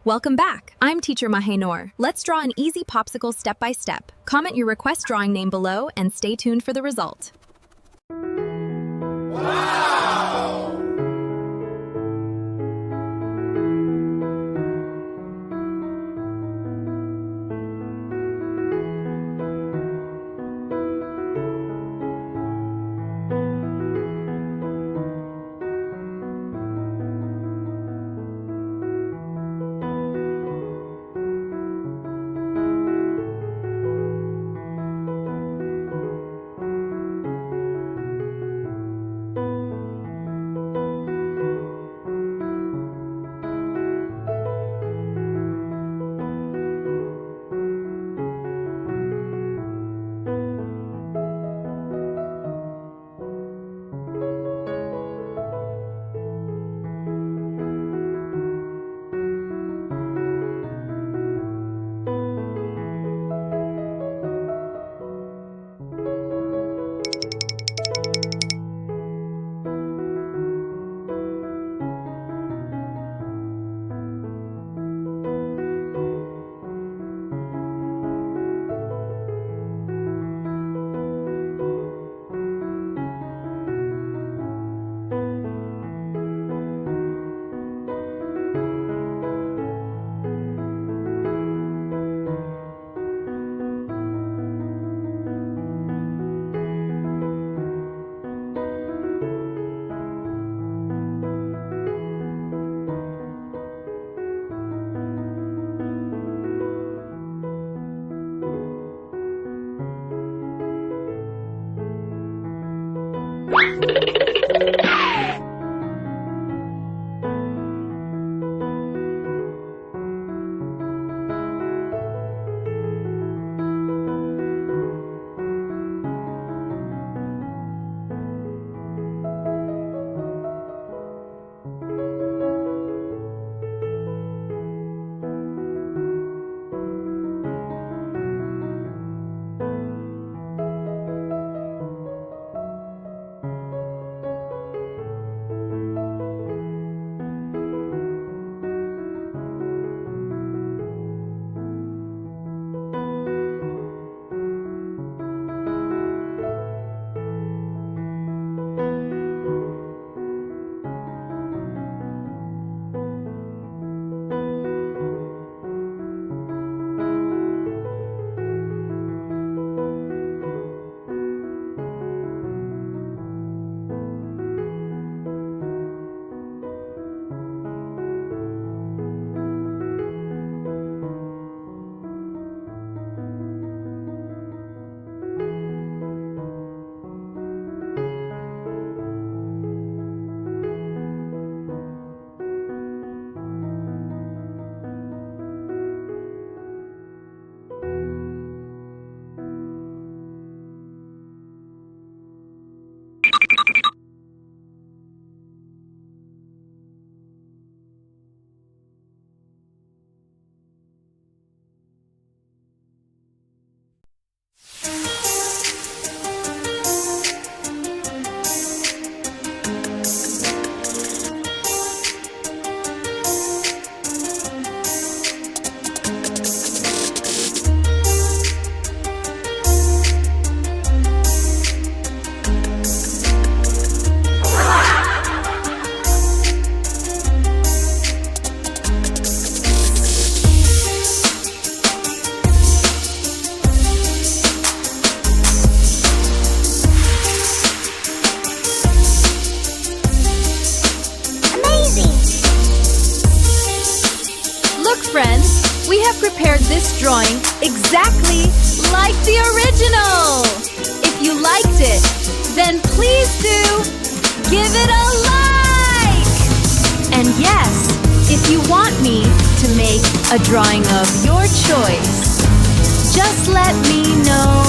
Welcome back. I'm Teacher MaheNoor. Let's draw an easy popsicle step by step. Comment your request drawing name below and stay tuned for the result. Wow! Friends, we have prepared this drawing exactly like the original. If you liked it, then please do give it a like. And yes, if you want me to make a drawing of your choice, just let me know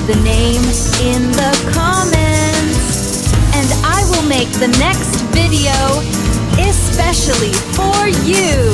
the name in the comments, and I will make the next video especially for you.